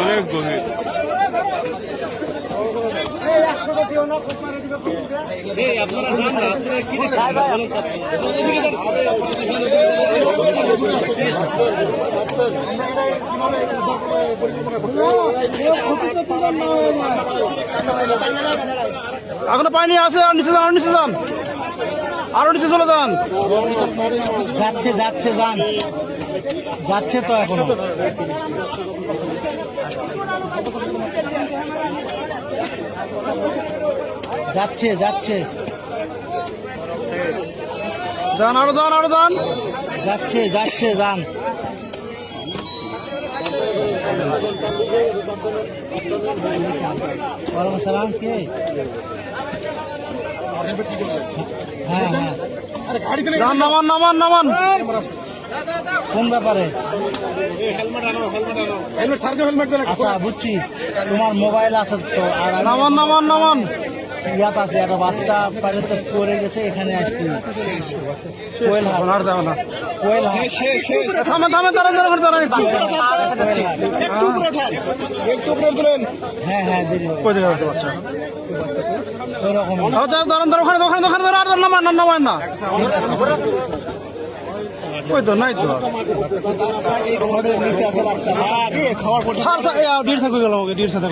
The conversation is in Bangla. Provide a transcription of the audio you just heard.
অনেক গভীর। আপনারা যান না, আপনারা কি এখনো পানি আছে, আর নিচে যান, আরো নিচে যান, আরো নিচে চলে যান। যাচ্ছে যাচ্ছে যান, যাচ্ছে তো এখনো। যাচ্ছে যাচ্ছে যান, আরো যান, আরো যান। যাচ্ছে যাচ্ছে যান। ওয়ালাইকুম সালাম। কে? হ্যাঁ হ্যাঁ, যান, নামান নামান নামান। কোন ব্যাপারে? আচ্ছা বুঝছি, তোমার মোবাইল আছে তো। আর নামান নামান নামান। ইয়াত আছে, একটা বাচ্চা পানিতে পড়ে গেছে, এখানে আসছি। কোয়েল হাট, আর যাও না। কোয়েল হাট। থামে থামে, দাঁড়ান দাঁড়ান দাঁড়ান একটু। হ্যাঁ হ্যাঁ, দেরি হবে। কই দেখা যাচ্ছে বাচ্চা? ওরকম আচ্ছা, দাঁড়ান দাঁড়ান, ওখানে ওখানে ওখানে দাঁড়ান, আর নামান না, নামান না। ওই তো নাই তো। নিচে আছে বাচ্চা। খাওয়ার পর ডিড় থাকবে গেল, ডিড় সাথে